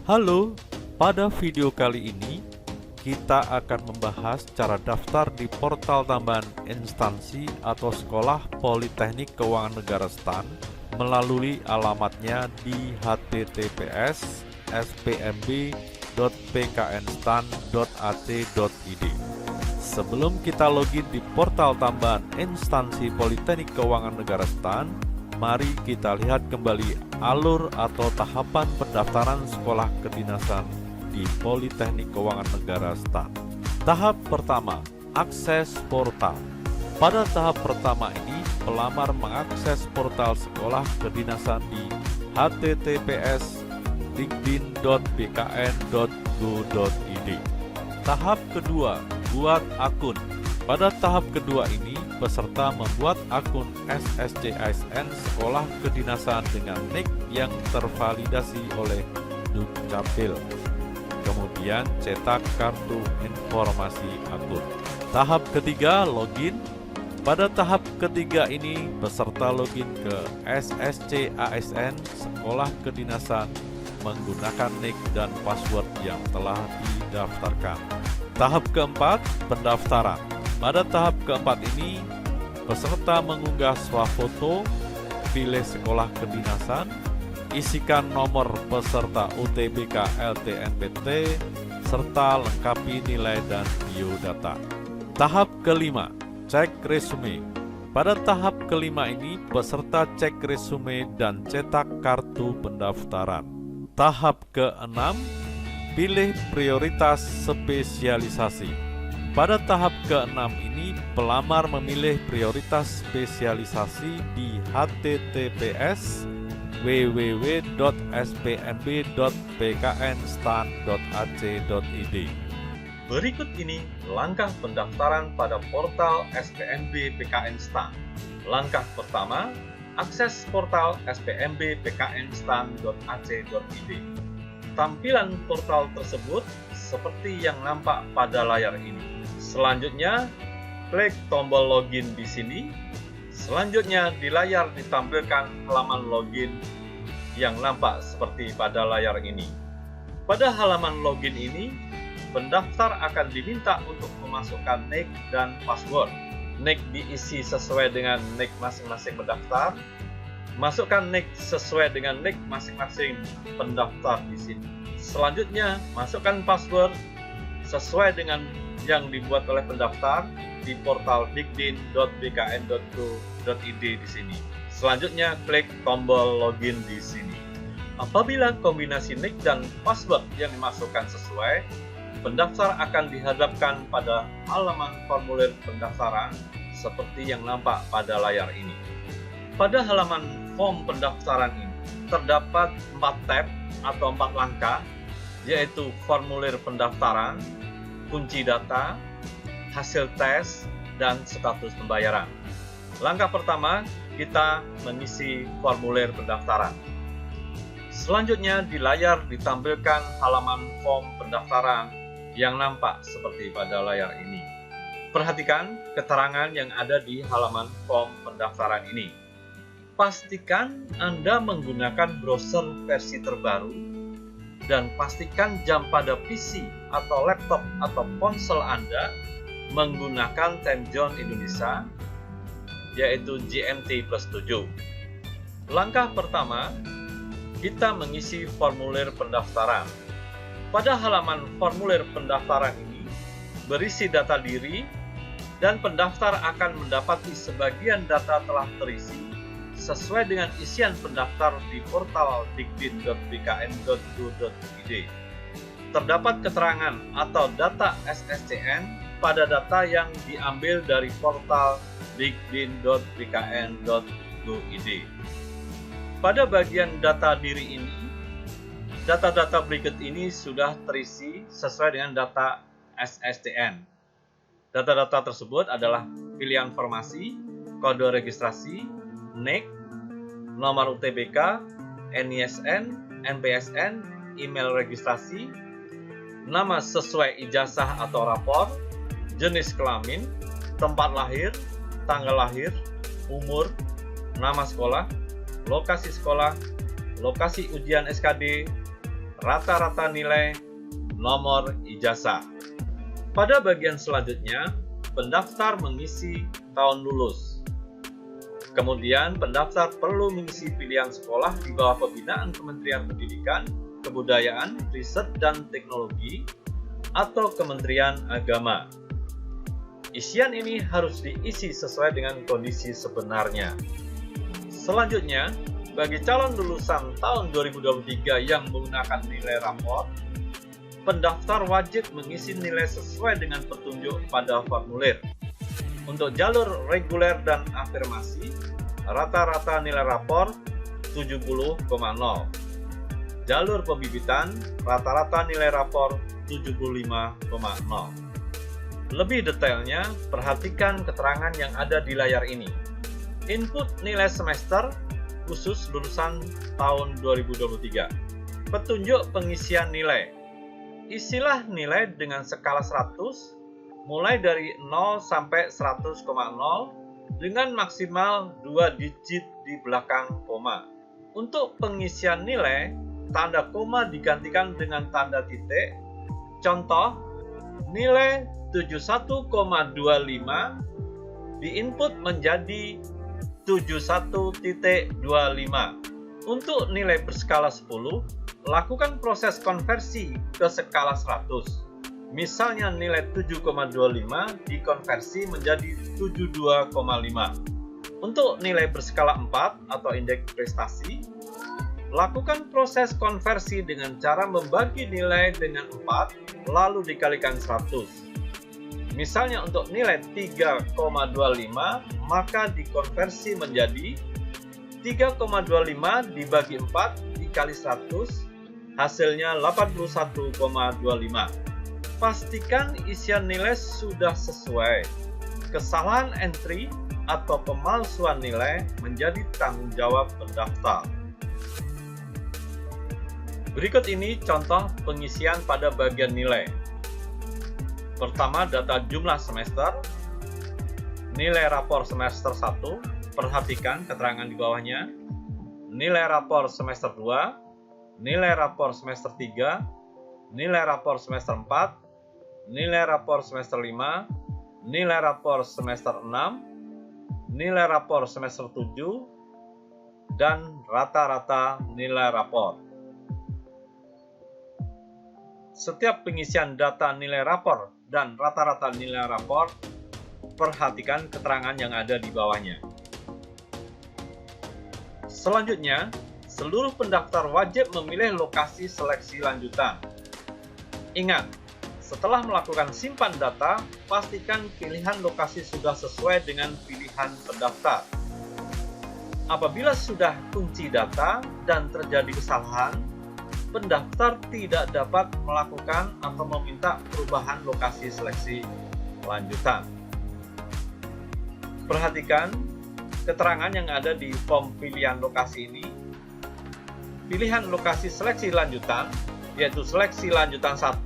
Halo, pada video kali ini kita akan membahas cara daftar di portal tambahan instansi atau sekolah Politeknik Keuangan Negara STAN melalui alamatnya di https://spmb.pknstan.ac.id. Sebelum kita login di portal tambahan instansi Politeknik Keuangan Negara STAN, mari kita lihat kembali alur atau tahapan pendaftaran sekolah kedinasan di Politeknik Keuangan Negara STAN. Tahap pertama, akses portal. Pada tahap pertama ini, pelamar mengakses portal sekolah kedinasan di https://dikdin.bkn.go.id. Tahap kedua, buat akun. Pada tahap kedua ini, peserta membuat akun SSC-ASN sekolah kedinasan dengan NIK yang tervalidasi oleh Dukcapil. Kemudian cetak kartu informasi akun. Tahap ketiga, login. Pada tahap ketiga ini, peserta login ke SSC-ASN sekolah kedinasan menggunakan NIK dan password yang telah didaftarkan. Tahap keempat, pendaftaran. Pada tahap keempat ini, peserta mengunggah swafoto, pilih sekolah kedinasan, isikan nomor peserta UTBK LTMPT, serta lengkapi nilai dan biodata. Tahap kelima, cek resume. Pada tahap kelima ini, peserta cek resume dan cetak kartu pendaftaran. Tahap keenam, pilih prioritas spesialisasi. Pada tahap ke-6 ini, pelamar memilih prioritas spesialisasi di https://www.spmb.pknstan.ac.id. Berikut ini langkah pendaftaran pada portal SPMB PKN STAN. Langkah pertama, akses portal spmb.pknstan.ac.id. Tampilan portal tersebut seperti yang nampak pada layar ini. Selanjutnya, klik tombol login di sini. Selanjutnya, di layar ditampilkan halaman login yang nampak seperti pada layar ini. Pada halaman login ini, pendaftar akan diminta untuk memasukkan NIK dan password. NIK diisi sesuai dengan NIK masing-masing pendaftar. Masukkan NIK sesuai dengan NIK masing-masing pendaftar di sini. Selanjutnya, masukkan password sesuai dengan yang dibuat oleh pendaftar di portal dikdin.bkn.go.id di sini. Selanjutnya, klik tombol login di sini. Apabila kombinasi NIK dan password yang dimasukkan sesuai, pendaftar akan dihadapkan pada halaman formulir pendaftaran seperti yang nampak pada layar ini. Pada halaman form pendaftaran ini, terdapat 4 tab atau 4 langkah, yaitu formulir pendaftaran, kunci data, hasil tes, dan status pembayaran. Langkah pertama, kita mengisi formulir pendaftaran. Selanjutnya, di layar ditampilkan halaman form pendaftaran yang nampak seperti pada layar ini. Perhatikan keterangan yang ada di halaman form pendaftaran ini. Pastikan Anda menggunakan browser versi terbaru dan pastikan jam pada PC atau laptop atau ponsel Anda menggunakan time zone Indonesia, yaitu GMT+7. Langkah pertama, kita mengisi formulir pendaftaran. Pada halaman formulir pendaftaran ini, berisi data diri dan pendaftar akan mendapati sebagian data telah terisi sesuai dengan isian pendaftar di portal dikdin.bkn.go.id. Terdapat keterangan atau data SSCN pada data yang diambil dari portal dikdin.bkn.go.id. Pada bagian data diri ini, data-data berikut ini sudah terisi sesuai dengan data SSCN. Data-data tersebut adalah pilihan formasi, kode registrasi, NIK, nomor UTBK, NISN, NPSN, email registrasi, nama sesuai ijazah atau rapor, jenis kelamin, tempat lahir, tanggal lahir, umur, nama sekolah, lokasi ujian SKD, rata-rata nilai, nomor ijazah. Pada bagian selanjutnya, pendaftar mengisi tahun lulus. Kemudian, pendaftar perlu mengisi pilihan sekolah di bawah pembinaan Kementerian Pendidikan, Kebudayaan, Riset, dan Teknologi, atau Kementerian Agama. Isian ini harus diisi sesuai dengan kondisi sebenarnya. Selanjutnya, bagi calon lulusan tahun 2023 yang menggunakan nilai rapor, pendaftar wajib mengisi nilai sesuai dengan petunjuk pada formulir. Untuk jalur reguler dan afirmasi, rata-rata nilai rapor 70,0. Jalur pembibitan, rata-rata nilai rapor 75,0. Lebih detailnya, perhatikan keterangan yang ada di layar ini. Input nilai semester khusus lulusan tahun 2023. Petunjuk pengisian nilai. Isilah nilai dengan skala 100, mulai dari 0 sampai 100,0 dengan maksimal 2 digit di belakang koma. Untuk pengisian nilai, tanda koma digantikan dengan tanda titik. Contoh, nilai 71,25 diinput menjadi 71,25. Untuk nilai berskala 10, lakukan proses konversi ke skala 100. Misalnya nilai 7,25 dikonversi menjadi 72,5. Untuk nilai berskala 4 atau indeks prestasi, lakukan proses konversi dengan cara membagi nilai dengan 4 lalu dikalikan 100. Misalnya untuk nilai 3,25 maka dikonversi menjadi 3,25 dibagi 4 dikali 100, hasilnya 81,25. Pastikan isian nilai sudah sesuai. Kesalahan entry atau pemalsuan nilai menjadi tanggung jawab pendaftar. Berikut ini contoh pengisian pada bagian nilai. Pertama, data jumlah semester, nilai rapor semester 1, perhatikan keterangan di bawahnya, nilai rapor semester 2, nilai rapor semester 3, nilai rapor semester 4, nilai rapor semester 5, nilai rapor semester 6, nilai rapor semester 7, dan rata-rata nilai rapor. Setiap pengisian data nilai rapor dan rata-rata nilai rapor, perhatikan keterangan yang ada di bawahnya. Selanjutnya, seluruh pendaftar wajib memilih lokasi seleksi lanjutan. Ingat, setelah melakukan simpan data, pastikan pilihan lokasi sudah sesuai dengan pilihan pendaftar. Apabila sudah kunci data dan terjadi kesalahan, pendaftar tidak dapat melakukan atau meminta perubahan lokasi seleksi lanjutan. Perhatikan keterangan yang ada di form pilihan lokasi ini. Pilihan lokasi seleksi lanjutan, yaitu seleksi lanjutan 1,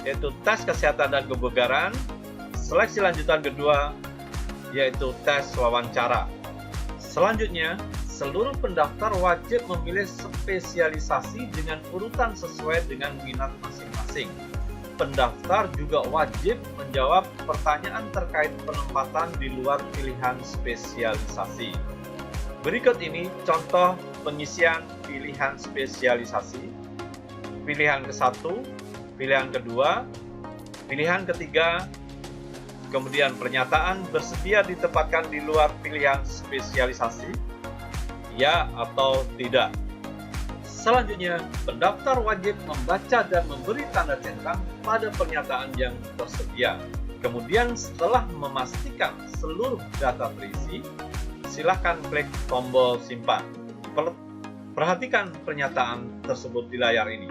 yaitu tes kesehatan dan kebugaran. Seleksi lanjutan kedua, yaitu tes wawancara. Selanjutnya, seluruh pendaftar wajib memilih spesialisasi dengan urutan sesuai dengan minat masing-masing. Pendaftar juga wajib menjawab pertanyaan terkait penempatan di luar pilihan spesialisasi. Berikut ini contoh pengisian pilihan spesialisasi. Pilihan ke-1, pilihan kedua, pilihan ketiga, kemudian pernyataan bersedia ditempatkan di luar pilihan spesialisasi, ya atau tidak. Selanjutnya, pendaftar wajib membaca dan memberi tanda centang pada pernyataan yang tersedia. Kemudian setelah memastikan seluruh data terisi, silakan klik tombol simpan. Perhatikan pernyataan tersebut di layar ini.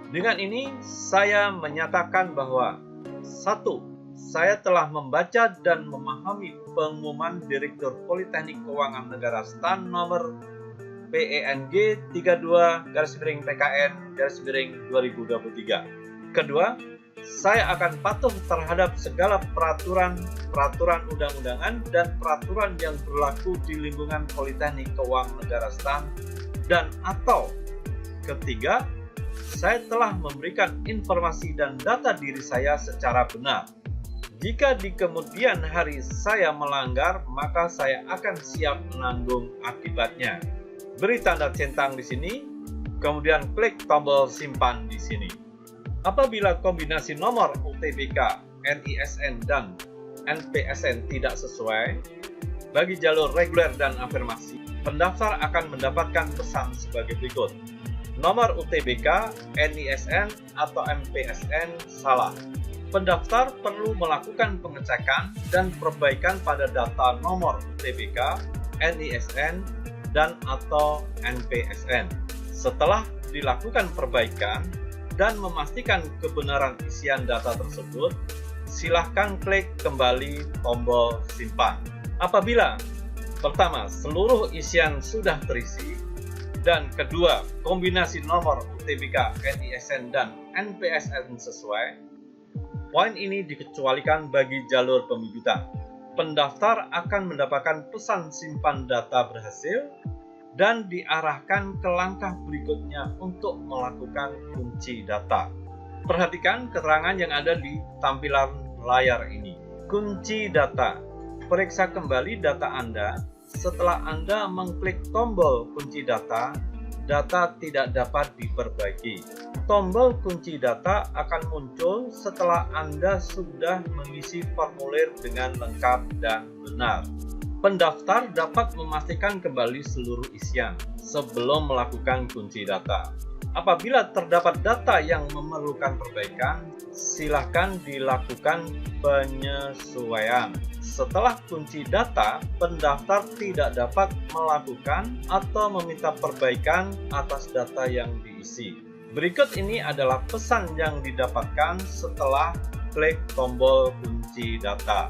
Dengan ini, saya menyatakan bahwa 1. Saya telah membaca dan memahami pengumuman Direktur Politeknik Keuangan Negara STAN nomor PENG 32-PKN-2023. Kedua, saya akan patuh terhadap segala peraturan undang-undangan dan peraturan yang berlaku di lingkungan Politeknik Keuangan Negara STAN dan atau ketiga, saya telah memberikan informasi dan data diri saya secara benar. Jika di kemudian hari saya melanggar, maka saya akan siap menanggung akibatnya. Beri tanda centang di sini, kemudian klik tombol simpan di sini. Apabila kombinasi nomor UTBK, NISN, dan NPSN tidak sesuai, bagi jalur reguler dan afirmasi, pendaftar akan mendapatkan pesan sebagai berikut. Nomor UTBK, NISN, atau MPSN salah. Pendaftar perlu melakukan pengecekan dan perbaikan pada data nomor UTBK, NISN, dan atau NPSN. Setelah dilakukan perbaikan dan memastikan kebenaran isian data tersebut, silahkan klik kembali tombol simpan. Apabila pertama, seluruh isian sudah terisi, dan kedua, kombinasi nomor UTBK, NISN, dan NPSN sesuai, poin ini dikecualikan bagi jalur pembibitan. Pendaftar akan mendapatkan pesan simpan data berhasil dan diarahkan ke langkah berikutnya untuk melakukan kunci data. Perhatikan keterangan yang ada di tampilan layar ini. Kunci data. Periksa kembali data Anda. Setelah Anda mengklik tombol kunci data, data tidak dapat diperbaiki. Tombol kunci data akan muncul setelah Anda sudah mengisi formulir dengan lengkap dan benar. Pendaftar dapat memastikan kembali seluruh isian sebelum melakukan kunci data. Apabila terdapat data yang memerlukan perbaikan, silakan dilakukan penyesuaian. Setelah kunci data, pendaftar tidak dapat melakukan atau meminta perbaikan atas data yang diisi. Berikut ini adalah pesan yang didapatkan setelah klik tombol kunci data.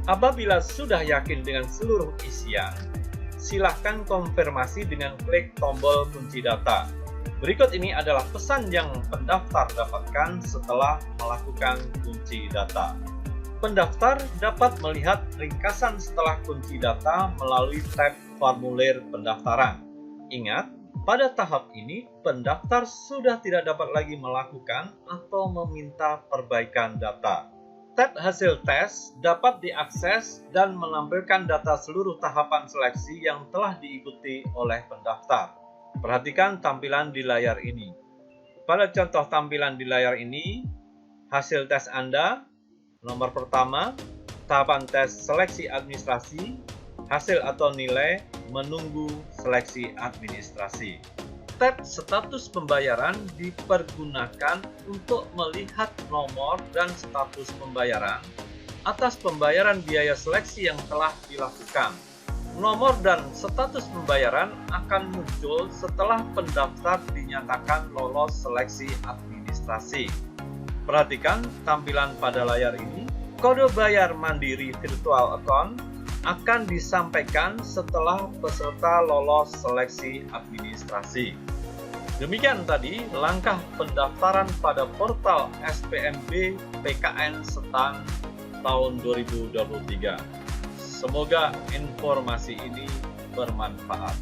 Apabila sudah yakin dengan seluruh isian, silahkan konfirmasi dengan klik tombol kunci data. Berikut ini adalah pesan yang pendaftar dapatkan setelah melakukan kunci data. Pendaftar dapat melihat ringkasan setelah kunci data melalui tab formulir pendaftaran. Ingat, pada tahap ini pendaftar sudah tidak dapat lagi melakukan atau meminta perbaikan data. Tab hasil tes dapat diakses dan menampilkan data seluruh tahapan seleksi yang telah diikuti oleh pendaftar. Perhatikan tampilan di layar ini. Pada contoh tampilan di layar ini, hasil tes Anda, nomor pertama, tahapan tes seleksi administrasi, hasil atau nilai, menunggu seleksi administrasi. Tab status pembayaran dipergunakan untuk melihat nomor dan status pembayaran atas pembayaran biaya seleksi yang telah dilakukan. Nomor dan status pembayaran akan muncul setelah pendaftar dinyatakan lolos seleksi administrasi. Perhatikan tampilan pada layar ini. Kode bayar mandiri virtual account akan disampaikan setelah peserta lolos seleksi administrasi. Demikian tadi langkah pendaftaran pada portal SPMB PKN Setan tahun 2023. Semoga informasi ini bermanfaat.